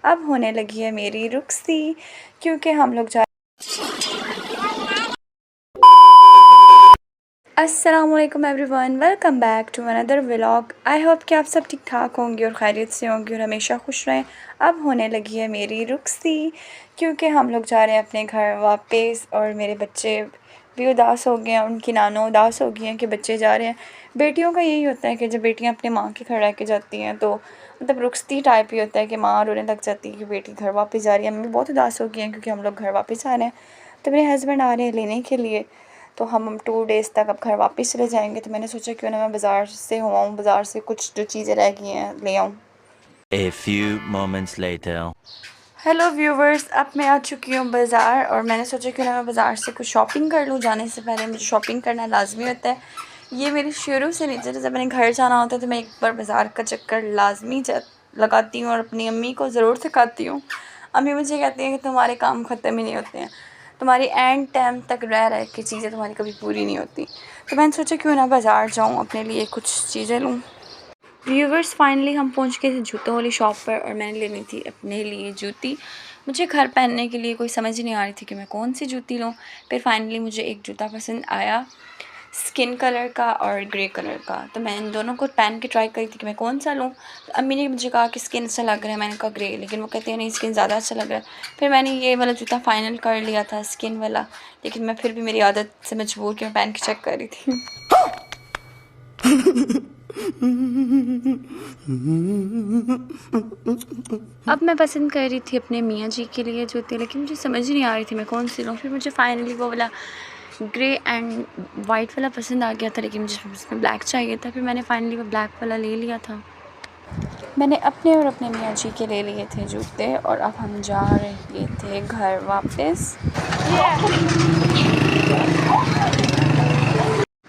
अब होने लगी है मेरी रुखसी, क्योंकि हम लोग जा अस्सलामुअलैकुम everyone, welcome back to another vlog. I hope कि आप सब ठीक ठाक होंगे और खैरियत से होंगे और हमेशा खुश रहें। अब होने लगी है मेरी रुखसी, क्योंकि हम लोग जा रहे हैं अपने घर वापस और मेरे बच्चे भी उदास हो गए हैं, उनकी नानो उदास हो गई हैं कि बच्चे जा रहे हैं। बेटियों का यही होता है कि जब बेटियां अपने माँ के घर रह के जाती हैं तो मतलब रुखसती टाइप ही होता है कि माँ रोने लग जाती है कि बेटी घर वापस जा रही है। मम्मी बहुत उदास हो गई हैं क्योंकि हम लोग घर वापस आ रहे हैं। तो मेरे हस्बैंड आ रहे हैं लेने के लिए, तो हम 2 डेज़ तक अब घर वापस चले जाएंगे। तो मैंने सोचा क्यों ना मैं बाज़ार से हो आऊँ, बाज़ार से कुछ जो चीज़ें रह गई हैं ले आऊँ। A few moments later. Hello viewers, अब मैं आ चुकी हूँ बाज़ार और मैंने सोचा क्यों ना मैं बाज़ार से कुछ शॉपिंग कर लूँ। जाने से पहले मुझे शॉपिंग करना लाजमी होता है, ये मेरी शुरू से नीचे जब मैंने घर जाना होता है तो मैं एक बार बाज़ार का चक्कर लाजमी लगाती हूँ और अपनी अम्मी को ज़रूर सिखाती हूँ। अम्मी मुझे कहती हैं कि तुम्हारे काम ख़त्म ही नहीं होते हैं, तुम्हारी एंड टाइम तक रह रह के चीज़ें तुम्हारी कभी पूरी नहीं होती। तो मैंने सोचा क्यों ना बाज़ार जाऊँ, अपने लिए कुछ चीज़ें लूँ। व्यूवर्स, फाइनली हम पहुंच गए थे जूतों वाली शॉप पर और मैंने लेनी थी अपने लिए जूती। मुझे घर पहनने के लिए कोई समझ नहीं आ रही थी कि मैं कौन सी जूती लूँ। फिर फाइनली मुझे एक जूता पसंद आया, स्किन कलर का और ग्रे कलर का। तो मैं इन दोनों को पहन के ट्राई करी थी कि मैं कौन सा लूँ। तो अम्मी ने मुझे कहा कि स्किन अच्छा लग रहा है, मैंने कहा ग्रे, लेकिन वो कहते हैं नहीं स्किन ज़्यादा अच्छा लग रहा है। फिर मैंने ये वाला जूता फ़ाइनल कर लिया था, स्किन वाला, लेकिन मैं फिर भी मेरी आदत से मजबूर कि मैं पहन के चेक कर रही थी। अब मैं पसंद कर रही थी अपने मियाँ जी के लिए जूते, लेकिन मुझे समझ नहीं आ रही थी मैं कौन सी लूँ। फिर मुझे फाइनली वो वाला ग्रे एंड वाइट वाला पसंद आ गया था, लेकिन मुझे उसमें ब्लैक चाहिए था। फिर मैंने फाइनली वो ब्लैक वाला ले लिया था। मैंने अपने और अपने मियाँ जी के ले लिए थे जूते और अब हम जा रहे थे घर वापस।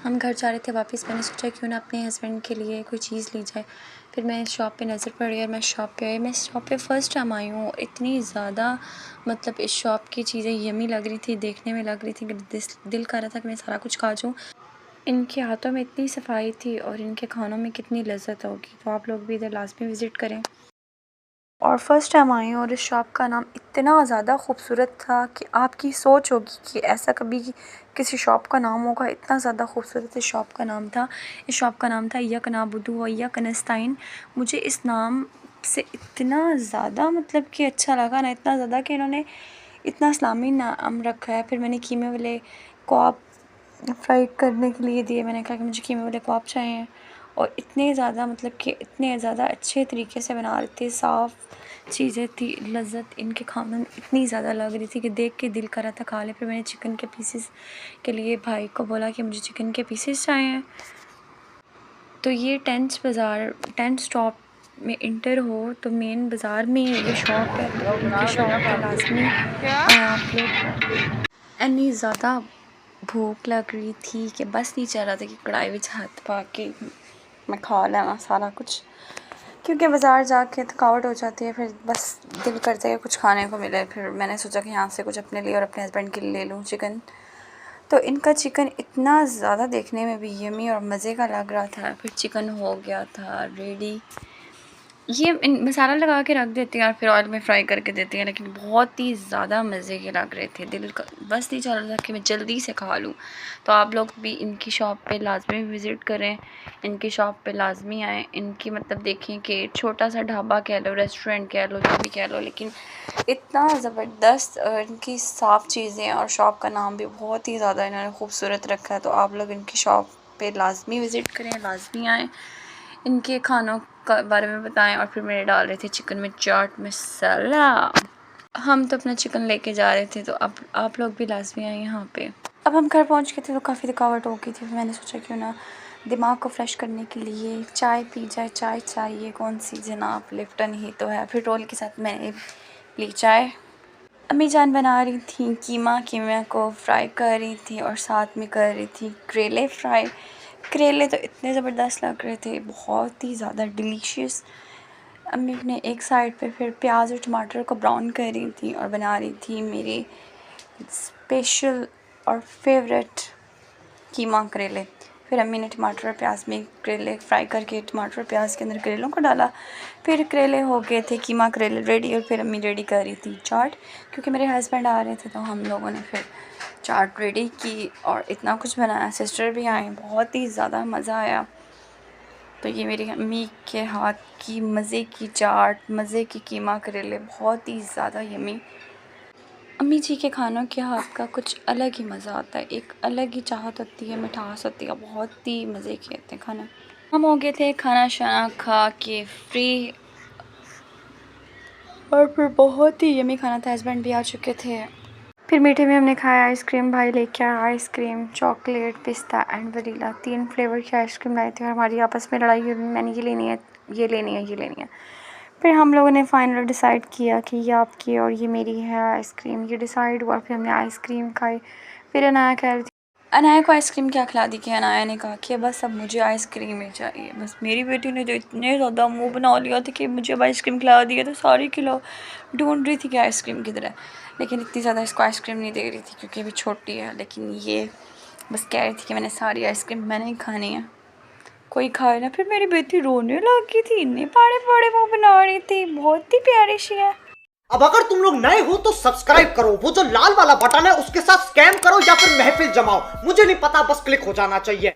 हम घर जा रहे थे वापस। मैंने सोचा क्यों ना अपने हस्बैंड के लिए कोई चीज़ ली जाए। फिर मैं शॉप पे नज़र पड़ गई और मैं शॉप पे आई। मैं शॉप पे फ़र्स्ट टाइम आई हूँ। इतनी ज़्यादा मतलब इस शॉप की चीज़ें यम्मी लग रही थी, देखने में लग रही थी कि दिल कर रहा था कि मैं सारा कुछ खा जाऊँ। इनके हाथों में इतनी सफाई थी और इनके खानों में कितनी लज्जत होगी। तो आप लोग भी इधर लाजमी विज़िट करें। और फ़र्स्ट टाइम आई हूँ और इस शॉप का नाम इतना ज़्यादा खूबसूरत था कि आपकी सोच होगी कि ऐसा कभी किसी शॉप का नाम होगा। इतना ज़्यादा खूबसूरत इस शॉप का नाम था। इस शॉप का नाम था इय्याक नअबुदु व इय्याक नस्ताईन। मुझे इस नाम से इतना ज़्यादा मतलब कि अच्छा लगा ना, इतना ज़्यादा कि इन्होंने इतना इस्लामी नाम रखा है। फिर मैंने कीमे वाले कबाब फ्राई करने के लिए दिए। मैंने कहा कि मुझे कीमे वाले कबाब चाहिए और इतने ज़्यादा मतलब कि इतने ज़्यादा अच्छे तरीके से बना रहे थे, साफ़ चीज़ें थी, लज्जत इनके खानों में इतनी ज़्यादा लग रही थी कि देख के दिल कर रहा था खा ले। फिर मैंने चिकन के पीसेस के लिए भाई को बोला कि मुझे चिकन के पीसेस चाहिए। तो ये टेंथ स्टॉप में इंटर हो तो मेन बाज़ार में ये शॉप है। तो इनकी शॉप पे लाजमी आप लोग। इतनी ज़्यादा भूख लग रही थी कि बस नहीं चल रहा था कि कढ़ाई में हाथ पा के मैं खा लेना सारा कुछ, क्योंकि बाज़ार जाके थकावट हो जाती है। फिर बस दिल करता है कुछ खाने को मिले। फिर मैंने सोचा कि यहाँ से कुछ अपने लिए और अपने हस्बैंड के लिए ले लूँ चिकन। तो इनका चिकन इतना ज़्यादा देखने में भी यम्मी और मज़े का लग रहा था। फिर चिकन हो गया था रेडी। ये मसाला लगा के रख देते हैं और फिर ऑयल में फ्राई करके देते हैं, लेकिन बहुत ही ज़्यादा मज़े के लग रहे थे। दिल का बस नहीं चल रहा था कि मैं जल्दी से खा लूँ। तो आप लोग भी इनकी शॉप पे लाजमी विज़िट करें, इनकी शॉप पे लाजमी आएँ। इनकी मतलब देखें कि छोटा सा ढाबा कह लो, रेस्टोरेंट कह लो, जो भी कह लो, लेकिन इतना ज़बरदस्त इनकी साफ़ चीज़ें और शॉप का नाम भी बहुत ही ज़्यादा इन्होंने खूबसूरत रखा है। तो आप लोग इनकी शॉप पे लाजमी विज़िट करें, लाजमी आएँ, इनके खानों का बारे में बताएं। और फिर मेरे डाल रहे थे चिकन में चाट मसाला। हम तो अपना चिकन लेके जा रहे थे, तो अब आप लोग भी लाजमी आए यहाँ पे। अब हम घर पहुँच गए थे तो काफ़ी थकावट हो गई थी। फिर मैंने सोचा क्यों ना दिमाग को फ्रेश करने के लिए चाय पी जाए। चाय चाहिए कौन सी जनाब, लिप्टन ही तो है। फिर रोल के साथ मैंने ली चाय। अम्मी जान बना रही थी कीमा को फ्राई कर रही थी और साथ में कर रही थी करेले फ्राई। करेले तो इतने ज़बरदस्त लग रहे थे, बहुत ही ज़्यादा डिलीशियस। अम्मी ने एक साइड पे फिर प्याज और टमाटर को ब्राउन कर रही थी और बना रही थी मेरे स्पेशल और फेवरेट कीमा करेले। फिर अम्मी ने टमाटर और प्याज में करेले फ्राई करके टमाटर और प्याज के अंदर करेलों को डाला। फिर करेले हो गए थे, कीमा करेले रेडी, और फिर अम्मी रेडी कर रही थी चाट, क्योंकि मेरे हस्बैंड आ रहे थे तो हम लोगों ने फिर चाट रेडी की और इतना कुछ बनाया। सिस्टर भी आए, बहुत ही ज़्यादा मज़ा आया। तो ये मेरी अम्मी के हाथ की मज़े की चाट, मज़े की कीमा करेले, बहुत ही ज़्यादा यम्मी। अम्मी जी के खानों के हाथ का कुछ अलग ही मज़ा आता है, एक अलग ही चाहत होती है, मिठास होती है, बहुत ही मज़े के होते हैं खाना। हम हो गए थे खाना शाना खा के फ्री, और फिर बहुत ही यम्मी खाना था। हस्बैंड भी आ चुके थे। फिर मीठे में हमने खाया आइसक्रीम, भाई लेके आया आइसक्रीम, चॉकलेट, पिस्ता एंड वनीला, 3 फ्लेवर की आइसक्रीम लाए थे। और हमारी आपस में लड़ाई हुई, मैंने ये लेनी है, ये लेनी है, ये लेनी है। फिर हम लोगों ने फाइनल डिसाइड किया कि ये आपकी और ये मेरी है आइसक्रीम, ये डिसाइड हुआ। फिर हमने आइसक्रीम खाई। फिर अनाया कह रही थी, अनाया को आइसक्रीम क्या खिला दी कि अनाया ने कहा कि बस अब मुझे आइसक्रीम ही चाहिए। बस मेरी बेटी ने जो इतने ज़्यादा मुंह बना लिया था कि मुझे अब आइसक्रीम खिला दी है, तो सारी खिलाओ। ढूंढ रही थी कि आइसक्रीम किधर है, लेकिन इतनी ज़्यादा इसको आइसक्रीम नहीं दे रही थी क्योंकि अभी छोटी है। लेकिन ये बस कह रही थी कि मैंने सारी आइसक्रीम मैंने ही खानी है, कोई खाए ना। फिर मेरी बेटी रोने लगी थी, इतने बड़े बड़े मुँह बना रही थी, बहुत ही प्यारी सी है। अब अगर तुम लोग नए हो तो सब्सक्राइब करो, वो जो लाल वाला बटन है उसके साथ स्कैम करो या फिर महफिल जमाओ, मुझे नहीं पता, बस क्लिक हो जाना चाहिए।